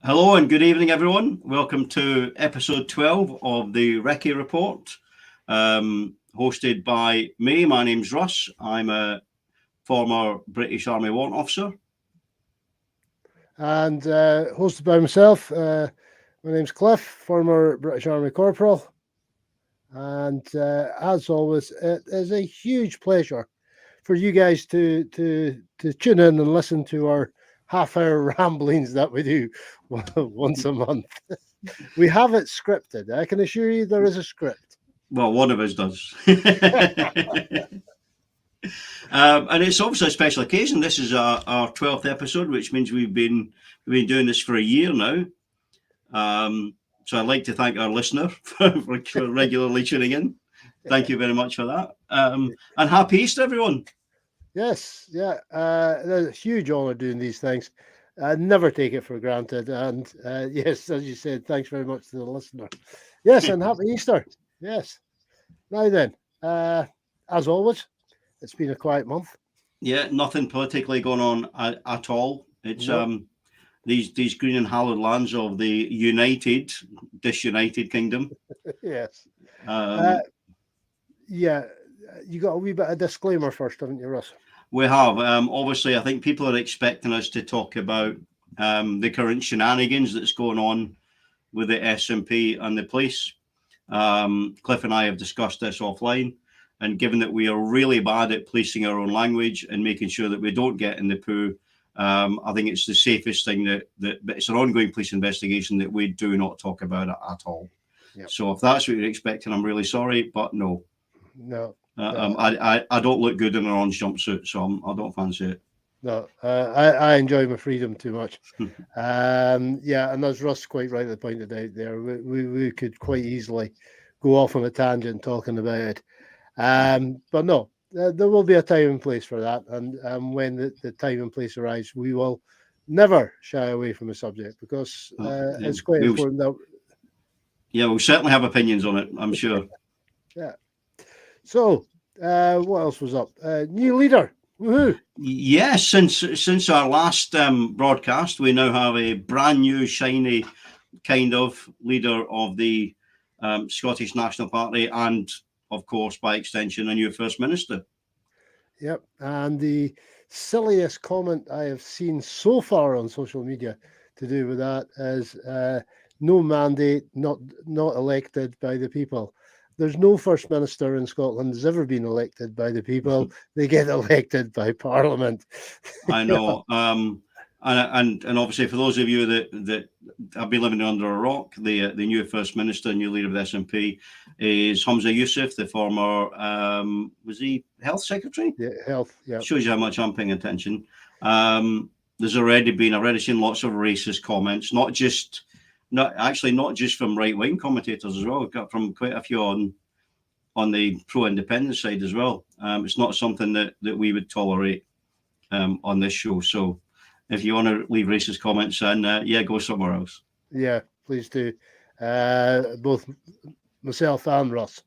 Hello and good evening, everyone. Welcome to episode 12 of the Recce Report, hosted by me. My name's Russ. I'm a former British Army warrant officer. And hosted by myself. My name's Cliff, former British Army Corporal. And as always, it is a huge pleasure for you guys to tune in and listen to our half-hour ramblings that we do once a month. We have it scripted. I can assure you there is a script. Well, one of us does. And it's obviously a special occasion. This is our 12th episode, which means we've been doing this for a year now. So I'd like to thank our listener for regularly tuning in. Thank you very much for that. And happy Easter, everyone. Yes, yeah. It's a huge honour doing these things. I never take it for granted. And yes, as you said, thanks very much to the listener. Yes, and happy Easter. Yes. Now then, as always, it's been a quiet month. Yeah, nothing politically going on at all. It's No. These green and hallowed lands of the disunited kingdom. Yes. Um, Yeah, you got a wee bit of disclaimer first, haven't you, Russ? we have. Obviously, I think people are expecting us to talk about the current shenanigans that's going on with the SNP and the police. Cliff and I have discussed this offline. And given that we are really bad at policing our own language and making sure that we don't get in the poo, I think it's the safest thing that it's an ongoing police investigation that we do not talk about it at all. Yep. So if that's what you're expecting, I'm really sorry, but no. No. I don't look good in an orange jumpsuit, so I don't fancy it. No, I enjoy my freedom too much. Yeah, and as Russ quite rightly pointed out there, we could quite easily go off on a tangent talking about it. But no, there will be a time and place for that. And when the time and place arrives, we will never shy away from the subject because it's quite important that. Yeah, we'll certainly have opinions on it, I'm sure. Yeah. So, what else was up? New leader. Woohoo! Yes, since our last broadcast, we now have a brand new, shiny kind of leader of the Scottish National Party and, of course, by extension, a new First Minister. Yep. And the silliest comment I have seen so far on social media to do with that is no mandate, not elected by the people. There's no First Minister in Scotland has ever been elected by the people. They get elected by Parliament. I know. And obviously, for those of you that have been living under a rock, the new First Minister, new leader of the SNP, is Humza Yousaf, the former, was he Health Secretary? Yeah, Health, yeah. Shows you how much I'm paying attention. There's already been, I've already seen lots of racist comments, not just from right-wing commentators as well. We've got from quite a few on the pro-independence side as well. It's not something that we would tolerate on this show. So if you want to leave racist comments, then go somewhere else. Yeah, please do. Both myself and Russ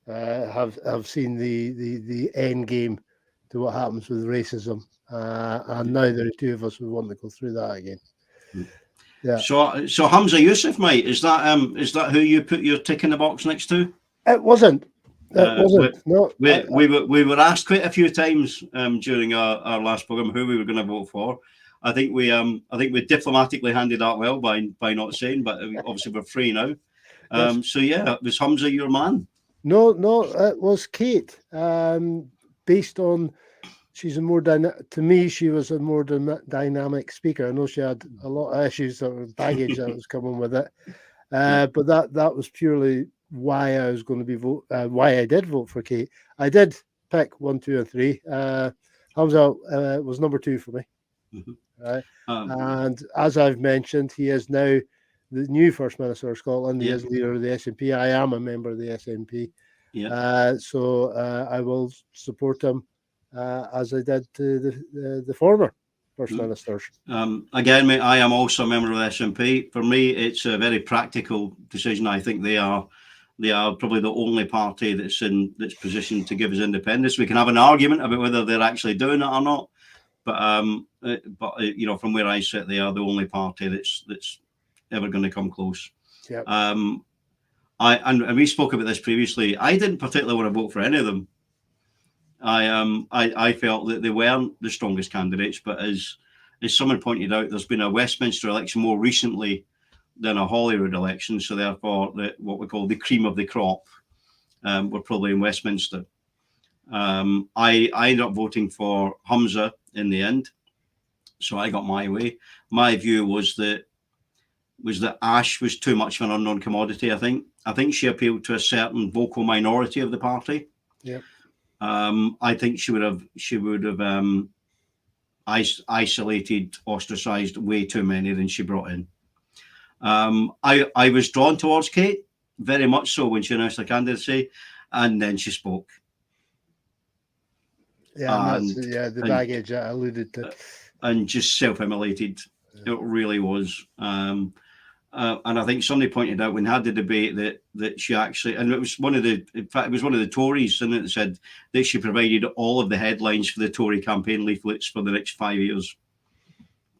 have seen the end game to what happens with racism, and now there are two of us who want to go through that again. Yeah. So Humza Yousaf, mate, is that who you put your tick in the box next to? It wasn't. No. We were asked quite a few times during our last program who we were going to vote for. I think we diplomatically handled that well by not saying, but obviously we're free now. Yes. So yeah, was Humza your man? No, it was Kate. Based on she's a more to me, she was a more dynamic speaker. I know she had a lot of issues that were baggage that was coming with it, but that was purely why I was going to be why I did vote for Kate. I did pick 1, 2, and 3. Humza was number 2 for me. Mm-hmm. Right. And as I've mentioned, he is now the new First Minister of Scotland. He is leader of the SNP. I am a member of the SNP. Yeah. So I will support him as I did to the former First Ministers. Again, mate, I am also a member of the SNP. For me, it's a very practical decision. I think they are probably the only party that's positioned to give us independence. We can have an argument about whether they're actually doing it or not. But from where I sit, they are the only party that's ever going to come close. Yep. And we spoke about this previously. I didn't particularly want to vote for any of them. I felt that they weren't the strongest candidates, but as someone pointed out, there's been a Westminster election more recently than a Holyrood election, so therefore what we call the cream of the crop were probably in Westminster. I ended up voting for Humza in the end, so I got my way. My view was that Ash was too much of an unknown commodity. I think she appealed to a certain vocal minority of the party. Yep. I think she would have isolated, ostracized way too many than she brought in. I was drawn towards Kate very much so when she announced her candidacy, and then she spoke. Yeah, the baggage I alluded to, and just self-immolated. Yeah. It really was. And I think somebody pointed out when we had the debate that she actually, and it was one of the Tories, and it said that she provided all of the headlines for the Tory campaign leaflets for the next 5 years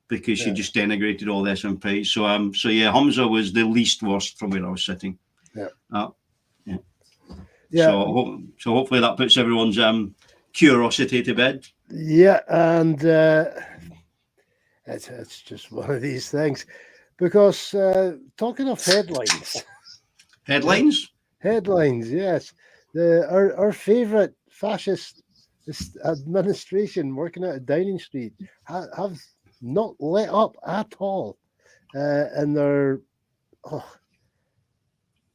because she just denigrated all the SNP. So yeah, Humza was the least worst from where I was sitting. Yeah. So hopefully that puts everyone's curiosity to bed. Yeah, and it's just one of these things. Because talking of headlines, yes, our favourite fascist administration working out of Downing Street have not let up at all, and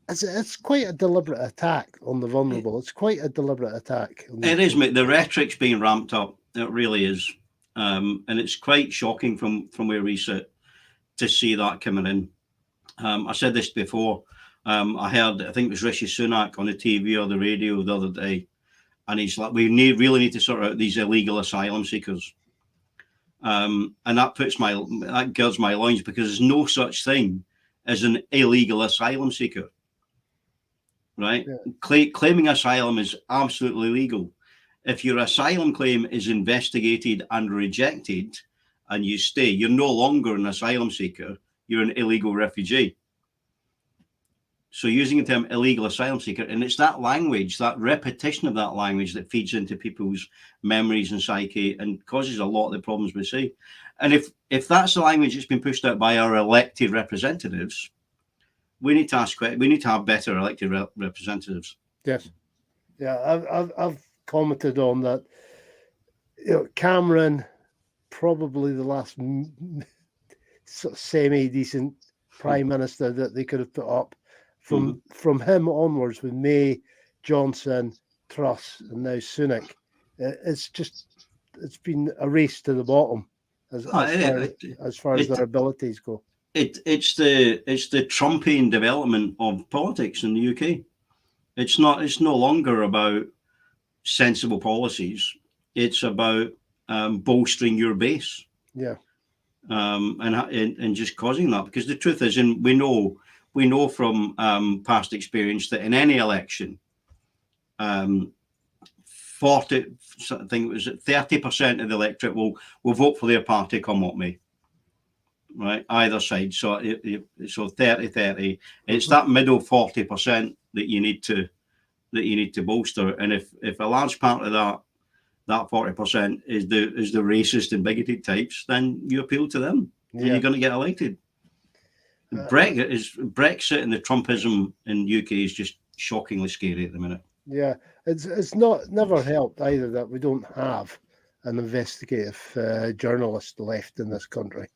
it's quite a deliberate attack on the vulnerable. It's quite a deliberate attack. It is, mate. The rhetoric's being ramped up. It really is, and it's quite shocking from where we sit to see that coming in. I said this before. I think it was Rishi Sunak on the TV or the radio the other day, and he's like, "We really need to sort out these illegal asylum seekers," and that girds my loins because there's no such thing as an illegal asylum seeker, right? Yeah. Claiming asylum is absolutely legal. If your asylum claim is investigated and rejected, and you stay, you're no longer an asylum seeker, you're an illegal refugee. So using the term illegal asylum seeker, and it's that language, that repetition of that language that feeds into people's memories and psyche and causes a lot of the problems we see. And if that's the language that's been pushed out by our elected representatives, we need to have better elected representatives. Yes. Yeah, I've commented on that. Cameron, probably the last sort of semi-decent prime minister that they could have put up. From him onwards, with May, Johnson, Truss, and now Sunak, it's been a race to the bottom as far as their abilities go. It's the Trumpian development of politics in the UK. It's no longer about sensible policies. It's about bolstering your base. Yeah. And just causing that, because the truth is, and we know from past experience that in any election, 30% of the electorate will vote for their party, come what may. Right, either side. So 30-30. It's that middle 40% that you need to bolster. And if a large part of that 40% is the racist and bigoted types, then you appeal to them, and you're going to get elected. Brexit and the Trumpism in the UK is just shockingly scary at the minute. Yeah, it's never helped either that we don't have an investigative journalist left in this country.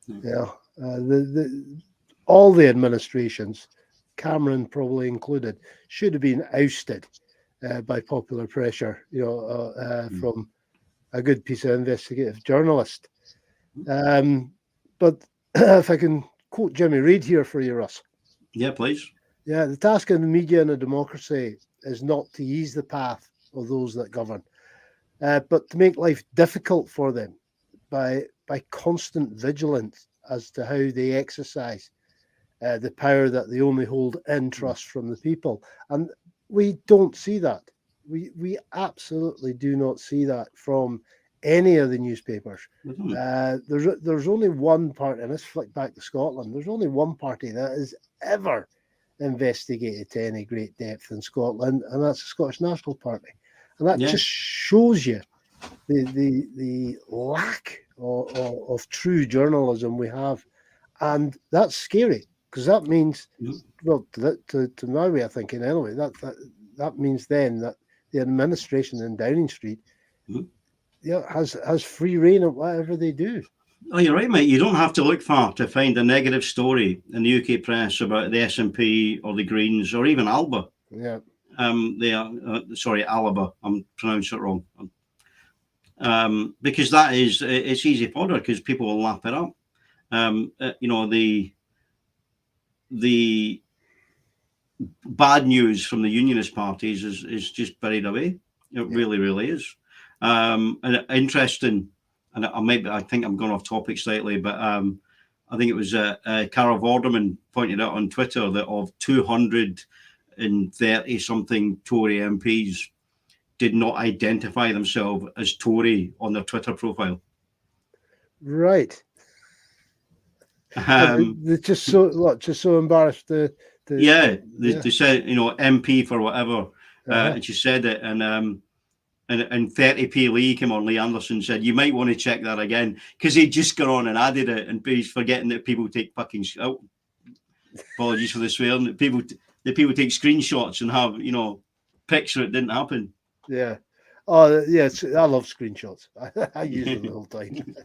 Yeah, all the administrations, Cameron probably included, should have been ousted by popular pressure. From a good piece of investigative journalist. But if I can quote Jimmy Reid here for you, Russ. Yeah, please. Yeah, the task of the media in a democracy is not to ease the path of those that govern, but to make life difficult for them by constant vigilance as to how they exercise the power that they only hold in trust from the people. And we don't see that. We absolutely do not see that from any of the newspapers. Mm. There's only one party, and let's flick back to Scotland. There's only one party that has ever investigated to any great depth in Scotland, and that's the Scottish National Party. And that just shows you the lack of true journalism we have, and that's scary because that means, well, to my way of thinking anyway, that means then that the administration in Downing Street has free reign of whatever they do. Oh, you're right, mate. You don't have to look far to find a negative story in the UK press about the SNP or the Greens or even Alba. Yeah. They are sorry, Alba. I'm pronouncing it wrong. Because it's easy fodder because people will lap it up. The bad news from the unionist parties is just buried away. It really, really is. And interesting. And I think I'm going off topic slightly, but I think it was Carol Vorderman pointed out on Twitter that of 230 something Tory MPs did not identify themselves as Tory on their Twitter profile. Right. They're just so embarrassed to they said, MP for whatever, and she said it, and 30p Lee came on, Lee Anderson said, you might want to check that again, because he'd just gone on and added it, and he's forgetting that people take fucking apologies for the swearing, that people take screenshots and have, picture it didn't happen. Yeah. Oh, yes. I love screenshots. I use them the whole time.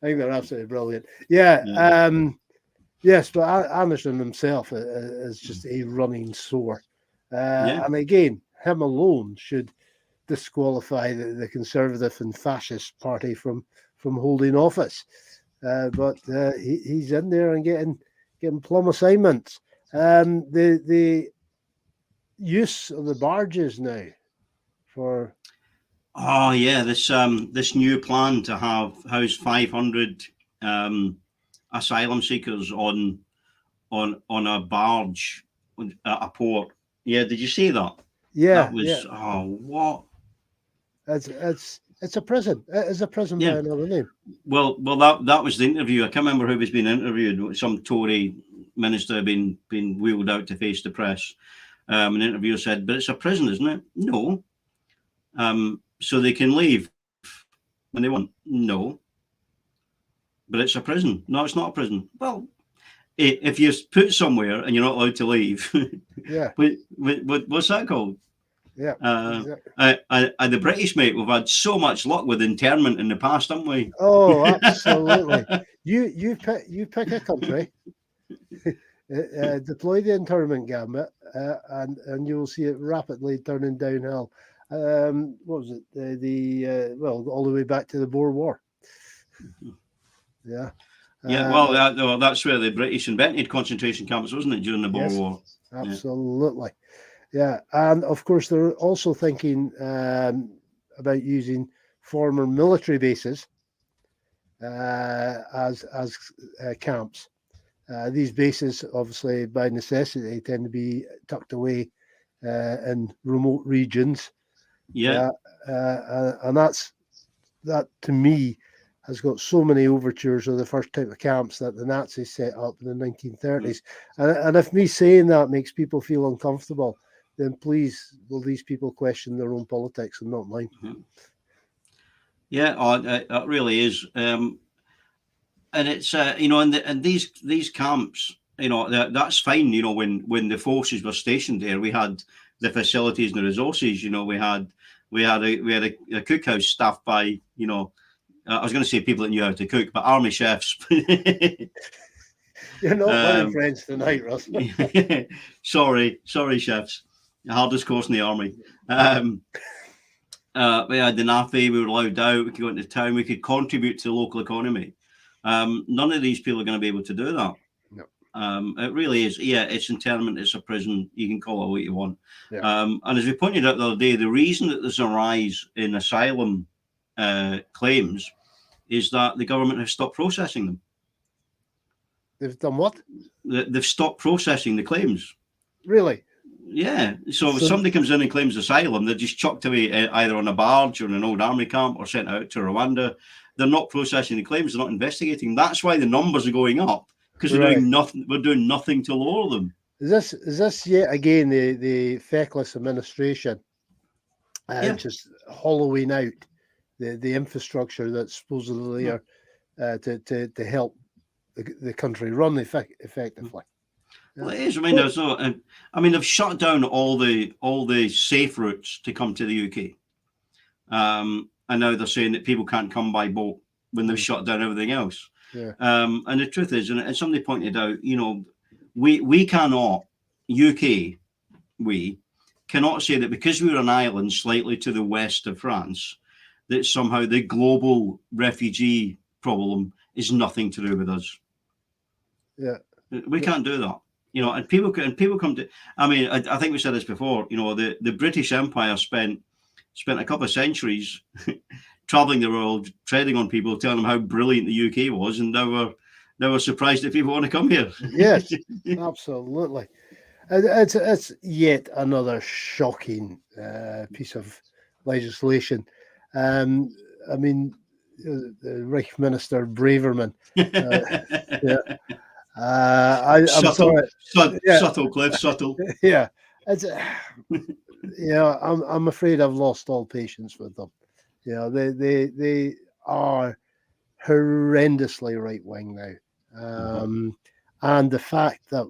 I think they're absolutely brilliant. Yeah. Yes, but Anderson himself is just a running sore. And again, him alone should disqualify the Conservative and Fascist Party from holding office. But he's in there and getting plum assignments. The use of the barges now for this new plan to house 500 asylum seekers on a barge at a port. Yeah, did you see that? Yeah, that was what? It's a prison. It is a prison by another name. Well, that was the interview. I can't remember who was being interviewed. Some Tory minister being wheeled out to face the press. An interviewer said, "But it's a prison, isn't it?" No. So they can leave when they want. No. But it's a prison. No, it's not a prison. Well, if you're put somewhere and you're not allowed to leave, what's that called? Yeah. And the British, mate, we've had so much luck with internment in the past, haven't we? Oh, absolutely. You pick a country, deploy the internment gambit, and you will see it rapidly turning downhill. What was it? All the way back to the Boer War. Yeah. Well, that's where the British invented concentration camps, wasn't it, during the Boer War? Absolutely. Yeah, and of course they're also thinking about using former military bases as camps. These bases, obviously, by necessity, tend to be tucked away in remote regions. Yeah, and that to me has got so many overtures of the first type of camps that the Nazis set up in the 1930s. And if me saying that makes people feel uncomfortable, then please, will these people question their own politics and not mine? Mm-hmm. Yeah, it really is. And it's, and these camps, that's fine, when the forces were stationed there, we had the facilities and the resources, we had a cookhouse staffed by, I was going to say people that knew how to cook, but army chefs. You're not learning French tonight, Russ. Sorry, chefs. The hardest course in the army. We had the NAFI, we were allowed out, we could go into town, we could contribute to the local economy. None of these people are going to be able to do that. No. It really is. Yeah, it's internment, it's a prison. You can call it what you want. Yeah. And as we pointed out the other day, the reason that there's a rise in asylum claims is that the government has stopped processing them. They've done what? They've stopped processing the claims. Really? Yeah. So if So somebody comes in and claims asylum, they're just chucked away either on a barge or in an old army camp or sent out to Rwanda. They're not processing the claims. They're not investigating. That's why the numbers are going up, because we're right. doing nothing. We're doing nothing to lower them. Is this yet again the feckless administration Yeah. just hollowing out the infrastructure that's supposedly there to help the country run effectively? Well, it is. I mean, there's no. I mean, they've shut down all the safe routes to come to the UK. And now they're saying that people can't come by boat when they've shut down everything else. Yeah. And the truth is, and somebody pointed out, we cannot, UK, we cannot say that because we're an island slightly to the west of France, that somehow the global refugee problem is nothing to do with us. Yeah. We can't do that. And people come to. I mean, I think we said this before. The British Empire spent a couple of centuries traveling the world, treading on people, telling them how brilliant the UK was, and now we're surprised that people want to come here. Yes, absolutely. It's yet another shocking piece of legislation. I mean, the Reich Minister Braverman. Yeah. I'm Subtle, sorry. Yeah. subtle, Cliff, subtle. Yeah, it's yeah. I'm afraid I've lost all patience with them. They are horrendously right wing now, and the fact that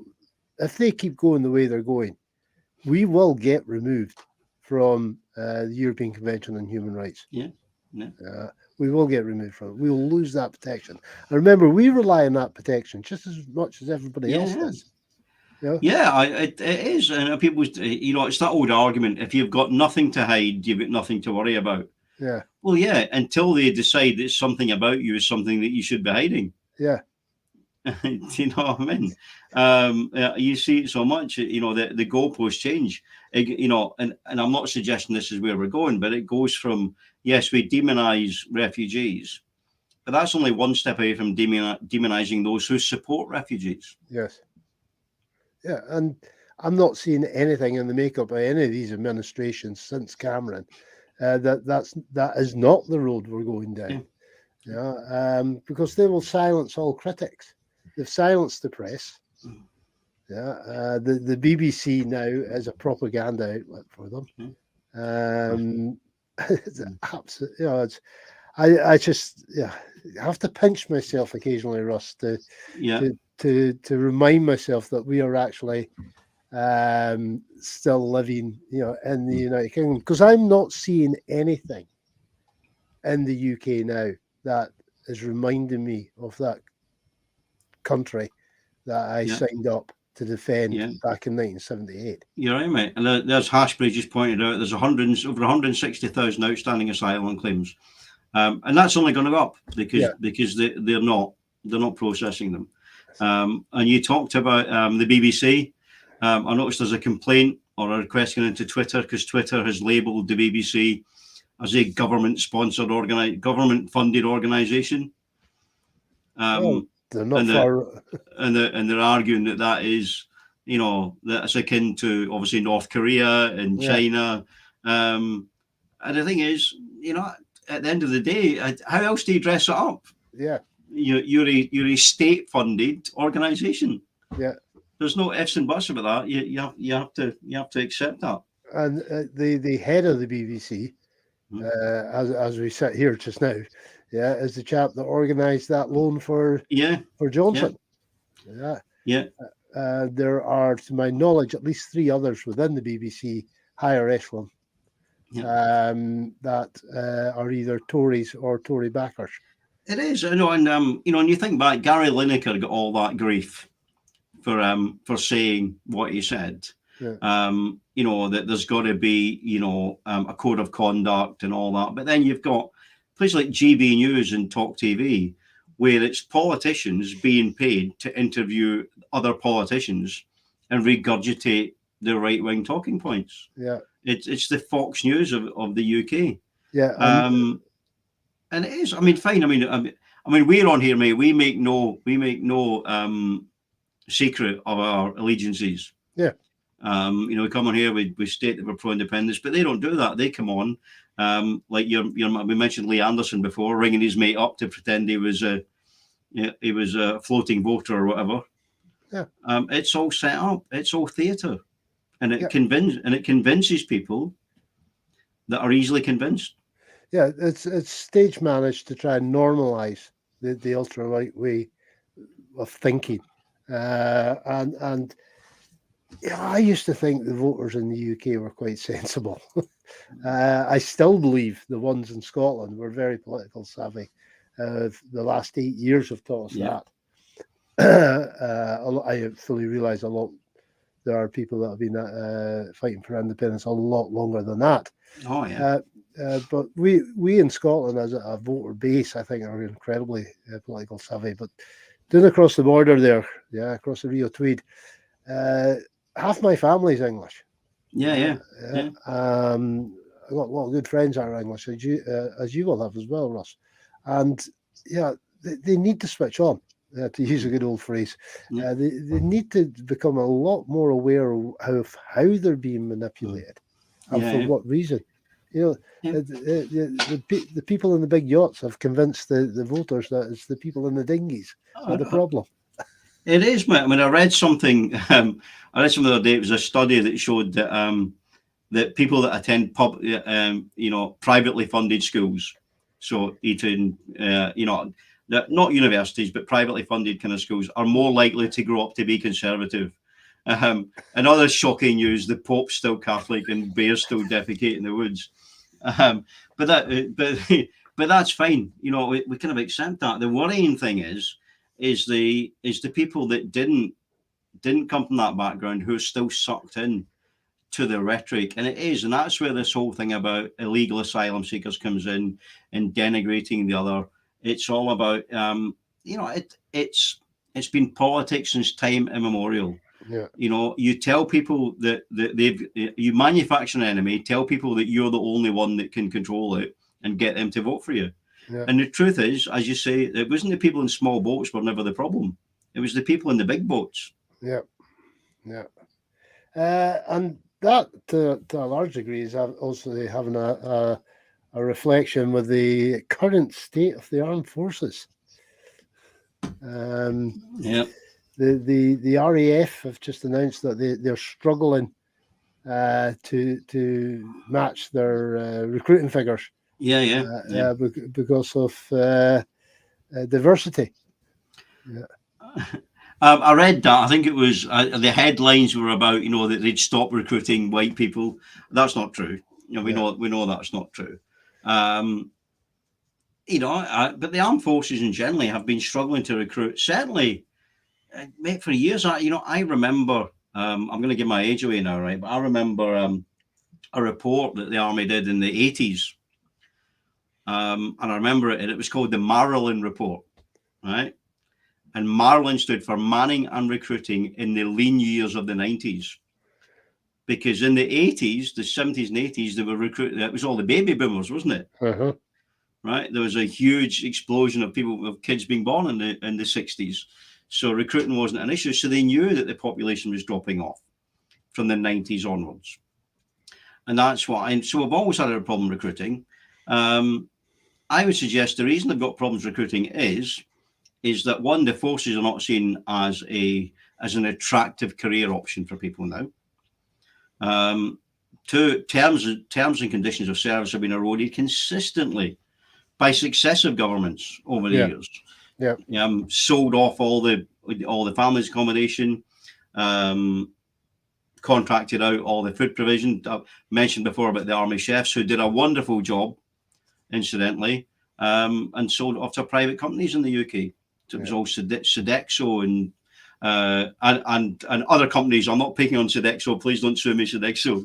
if they keep going the way they're going, we will get removed from the European Convention on Human Rights. Yeah. We will get removed from it. We will lose that protection. And remember, we rely on that protection just as much as everybody else does. Yeah, it is. And people, it's that old argument: if you've got nothing to hide, you've got nothing to worry about. Yeah. Well, yeah, until they decide that something about you is something that you should be hiding. Yeah. Do you know what I mean? You see it so much. The goalposts change. And I'm not suggesting this is where we're going, but it goes from, yes, we demonize refugees, but that's only one step away from demonizing those who support refugees. Yes. Yeah, and I'm not seeing anything in the makeup of any of these administrations since Cameron that is not the road we're going down. Yeah, because they will silence all critics. They've silenced the press. Yeah, the BBC now is a propaganda outlet for them. It's absolutely, I just have to pinch myself occasionally, Russ, to remind myself that we are actually still living, in the United Kingdom, because I'm not seeing anything in the UK now that is reminding me of that country that I signed up to defend back in 1978. You're right, mate. And there's Hashbury just pointed out there's over 160,000 outstanding asylum claims, and that's only going to go up because they're not processing them. And you talked about the BBC. I noticed there's a complaint or a request going into Twitter because Twitter has labelled the BBC as a government-sponsored, government-funded organisation. They're not far. And they're arguing that is, that's akin to obviously North Korea and China. And the thing is, at the end of the day, how else do you dress it up? Yeah. You're a state-funded organisation. Yeah. There's no ifs and buts about that. You have to accept that. And the head of the BBC, as we sit here just now, is the chap that organised that loan for Johnson. There are, to my knowledge, at least 3 others within the BBC higher echelon that are either Tories or Tory backers. It is, and and you think back, Gary Lineker got all that grief for saying what he said. That there's got to be a code of conduct and all that. But then you've got places like GB News and Talk TV, where it's politicians being paid to interview other politicians and regurgitate their right wing talking points. Yeah, it's the Fox News of the UK. Yeah. And it is. I mean, fine. I mean, we're on here, mate. We make no secret of our allegiances. Yeah. We come on here, we state that we're pro-independence, but they don't do that. They come on, like we mentioned Lee Anderson before, ringing his mate up to pretend he was a floating voter or whatever. Yeah. It's all set up. It's all theatre, and it Yeah. convinces people that are easily convinced. Yeah, it's stage managed to try and normalise the ultra right way of thinking, and yeah, I used to think the voters in the UK were quite sensible. I still believe the ones in Scotland were very political savvy. The last 8 years have taught us that. I fully realise there are people that have been fighting for independence a lot longer than that. Oh yeah. But we in Scotland, as a voter base, I think, are incredibly political savvy. But down across the border there, across the Rio Tweed, half my family's English. Yeah. I've got a lot of good friends that are English, as you will have as well, Russ. And they need to switch on, to use a good old phrase. They need to become a lot more aware of how they're being manipulated and for what reason. The people in the big yachts have convinced the voters that it's the people in the dinghies are the problem. It is, mate. I mean, I read something. The other day. It was a study that showed that that people that attend privately funded schools, so Eton, not universities, but privately funded kind of schools, are more likely to grow up to be conservative. And other shocking news: the Pope's still Catholic and bears still defecate in the woods. But that's fine. We kind of accept that. The worrying thing is the people that didn't come from that background who are still sucked in to the rhetoric, and that's where this whole thing about illegal asylum seekers comes in and denigrating the other. It's all about it's been politics since time immemorial. Yeah. You tell people that you manufacture an enemy, tell people that you're the only one that can control it, and get them to vote for you. Yeah. And the truth is, as you say, it wasn't the people in small boats were never the problem. It was the people in the big boats. Yeah. And that, to a large degree, is also having a reflection with the current state of the armed forces. The RAF have just announced that they're struggling to match their recruiting figures. Because of diversity. Yeah. I read that. I think it was the headlines were about that they'd stop recruiting white people. That's not true. We know that's not true. But the armed forces in general have been struggling to recruit. Certainly, mate, for years. I remember. I'm going to give my age away now, right? But I remember a report that the army did in the 80s. And I remember it, and it was called the Marilyn Report, right? And Marilyn stood for Manning and Recruiting in the lean years of the 90s. Because in the 80s, the 70s and 80s, they were recruiting, it was all the baby boomers, wasn't it? Uh-huh. Right? There was a huge explosion of kids being born in the 60s. So recruiting wasn't an issue. So they knew that the population was dropping off from the 90s onwards. And that's why. So we've always had a problem recruiting. I would suggest the reason they've got problems recruiting is that one, the forces are not seen as an attractive career option for people now. Two, terms and conditions of service have been eroded consistently by successive governments over the years. Yeah. Sold off all the families' accommodation, contracted out all the food provision. I mentioned before about the army chefs who did a wonderful job, incidentally, and sold off to private companies in the UK. So it was all Sodexo and other companies. I'm not picking on Sodexo. Please don't sue me, Sodexo.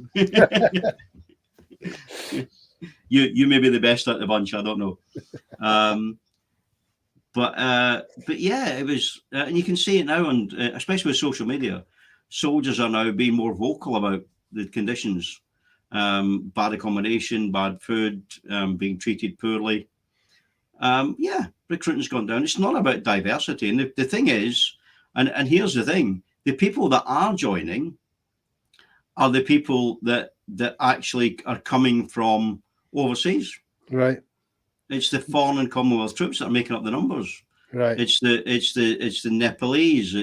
You may be the best out of the bunch. I don't know. But yeah, it was, and you can see it now, and especially with social media, soldiers are now being more vocal about the conditions, bad accommodation, bad food, being treated poorly. Recruiting's gone down. It's not about diversity. And the thing is, and here's the thing, the people that are joining are the people that actually are coming from overseas. Right. It's the foreign and Commonwealth troops that are making up the numbers. Right. It's the Nepalese.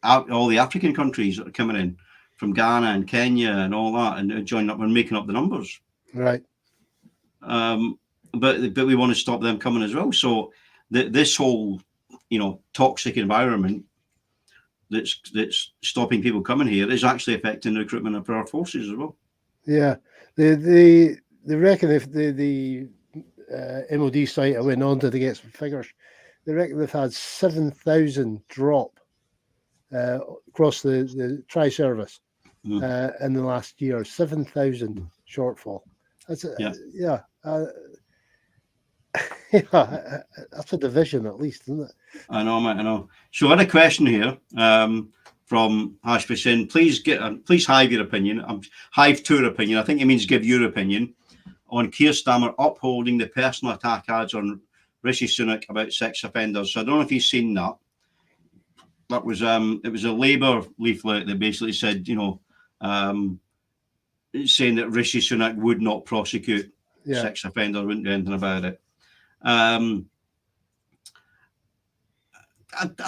All the African countries that are coming in from Ghana and Kenya and all that, and joining up and making up the numbers. Right. But we want to stop them coming as well. So this whole, toxic environment that's stopping people coming here is actually affecting the recruitment of our forces as well. Yeah, they reckon if the MOD site I went on to get some figures, they reckon they've had 7,000 drop across the tri-service in the last year. 7,000 shortfall. That's that's a division at least, isn't it? I know, mate. I know. So I had a question here from Hashby saying, please hive your opinion. Hive to your opinion. I think it means give your opinion on Keir Starmer upholding the personal attack ads on Rishi Sunak about sex offenders. So I don't know if you've seen that. That was it was a Labour leaflet that basically said, saying that Rishi Sunak would not prosecute sex offenders, wouldn't do anything about it. I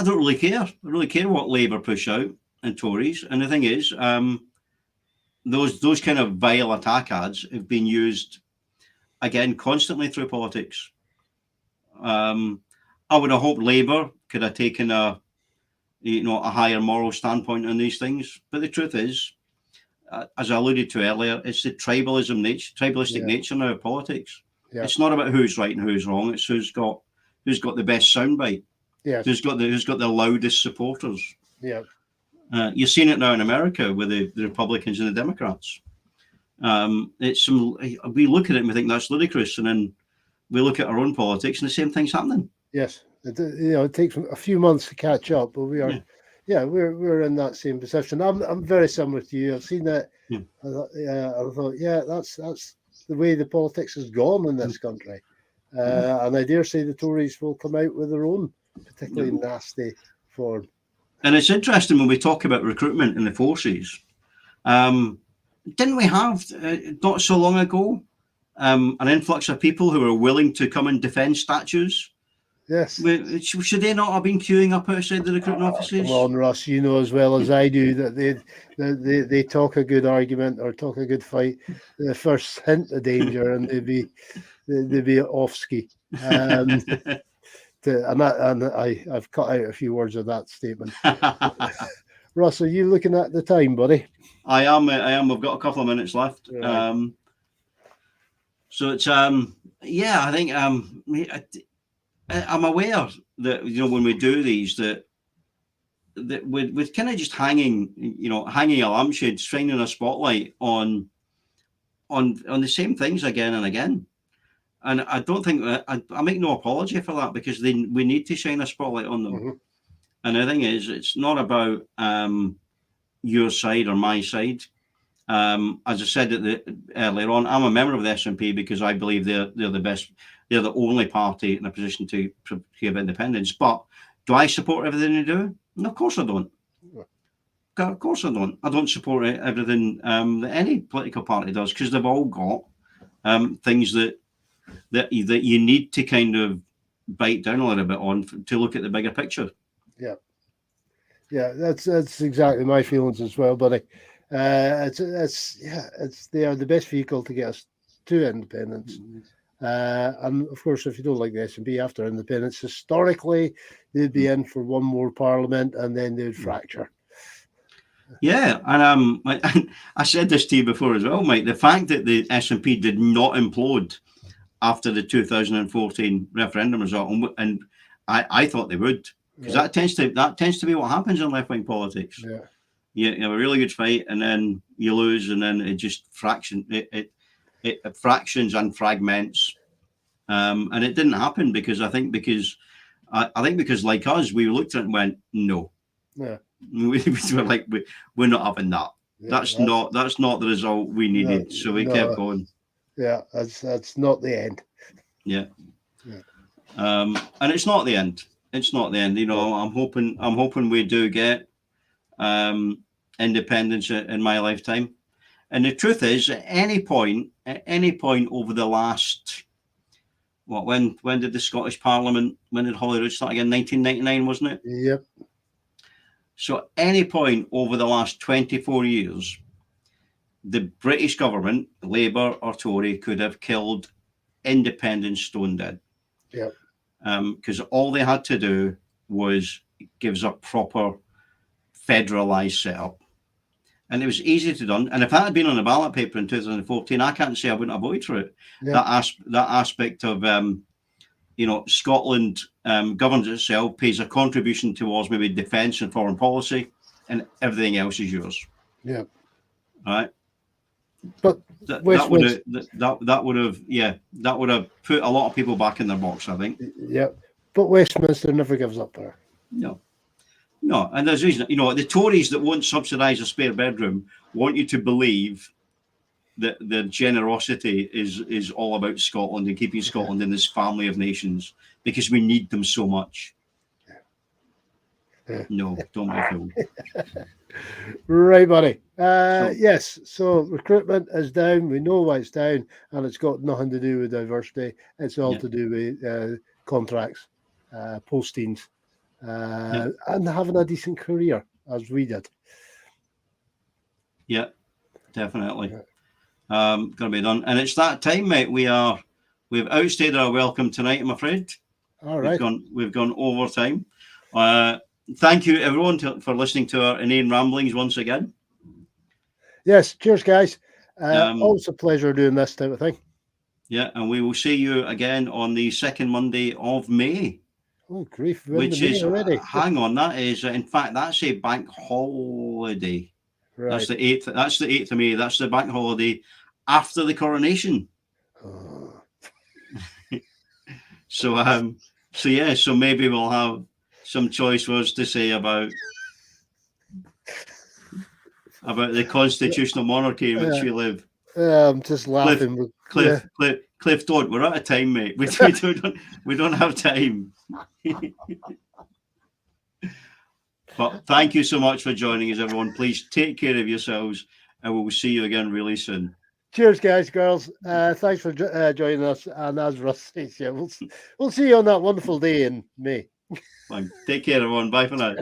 don't really care. I really care what Labour push out and Tories. And the thing is, those kind of vile attack ads have been used again constantly through politics. I would have hoped Labour could have taken a higher moral standpoint on these things. But the truth is, as I alluded to earlier, it's the tribalistic nature now of politics. Yeah. It's not about who's right and who's wrong. It's who's got the best soundbite. Yeah. Who's got the loudest supporters. Yeah. You're seeing it now in America with the Republicans and the Democrats. We look at it and we think that's ludicrous, and then we look at our own politics and the same thing's happening. Yes, it takes a few months to catch up, but we are. Yeah, we're in that same position. I'm very similar to you. I've seen that. Yeah. I thought, that's the way the politics has gone in this country, and I dare say the Tories will come out with their own particularly nasty form. And it's interesting when we talk about recruitment in the forces. Didn't we have not so long ago an influx of people who were willing to come and defend statues? Yes. Should they not have been queuing up outside the recruitment offices? Come on, Russ, you know as well as I do that they talk a good argument or talk a good fight. The first hint of danger, and they'd be off ski. I've cut out a few words of that statement. Russ, are you looking at the time, buddy? I am. We've got a couple of minutes left. Right. So it's I think I'm aware that when we do these that we're kind of just hanging a lampshade, shining a spotlight on the same things again and again. And I don't think I make no apology for that, because we need to shine a spotlight on them. Mm-hmm. And the thing is, it's not about your side or my side. As I said earlier on, I'm a member of the SNP because I believe they're the best. They're the only party in a position to give independence. But do I support everything they do? No, of course I don't. Of course I don't. I don't support everything that any political party does, because they've all got things that you need to kind of bite down a little bit on to look at the bigger picture. Yeah, that's exactly my feelings as well, buddy. They are the best vehicle to get us to independence. Mm-hmm. And of course, if you don't like the SNP after independence, historically they'd be in for one more parliament and then they'd fracture. Yeah, and I said this to you before as well, Mike. The fact that the SNP did not implode after the 2014 referendum result, and I thought they would, because that tends to be what happens in left wing politics. Yeah, you have a really good fight, and then you lose, and then it just fractions and fragments, and it didn't happen because I think because like us, we looked at it and went, no, we were like, we're not having that. Yeah, that's not the result we needed. So we kept going. Yeah, that's not the end. Yeah. And it's not the end. It's not the end. I'm hoping we do get independence in my lifetime. And the truth is, at any point over the last, when did the Scottish Parliament, when did Holyrood start again? 1999, wasn't it? Yep. So at any point over the last 24 years, the British government, Labour or Tory, could have killed independence stone dead. Yep. Because all they had to do was give us a proper federalised setup. And it was easy to do. And if that had been on the ballot paper in 2014, I can't say I wouldn't have voted for it. Yep. That aspect of, Scotland governs itself, pays a contribution towards maybe defence and foreign policy, and everything else is yours. Yeah. All right. But that would have put a lot of people back in their box, I think. Yeah. But Westminster never gives up there. No, and there's a reason. The Tories that won't subsidise a spare bedroom want you to believe that the generosity is all about Scotland and keeping Scotland in this family of nations because we need them so much. Yeah. No, don't be fooled. Right, buddy. Yes, so recruitment is down. We know why it's down, and it's got nothing to do with diversity. It's all to do with contracts, postings, and having a decent career, as we did. Yeah, definitely. Going to be done. And it's that time, mate. We've outstayed our welcome tonight, I'm afraid. All right. We've gone over time. Thank you, everyone, for listening to our inane ramblings once again. Yes, cheers, guys. Always a pleasure doing this type of thing. Yeah, and we will see you again on the second Monday of May. Oh, grief. Which is, already. Hang on, that is, in fact, that's a bank holiday. Right. That's the 8th. That's the 8th of May. That's the bank holiday after the coronation. Oh. So maybe we'll have some choice words to say about the constitutional monarchy in which we live. I'm just laughing. Cliff, don't. We're out of time, mate. We don't have time. But thank you so much for joining us, everyone. Please take care of yourselves, and we will see you again really soon. Cheers, guys, girls. Thanks for joining us. And as Russ says, we'll see you on that wonderful day in May. Fine. Take care, everyone. Bye for now.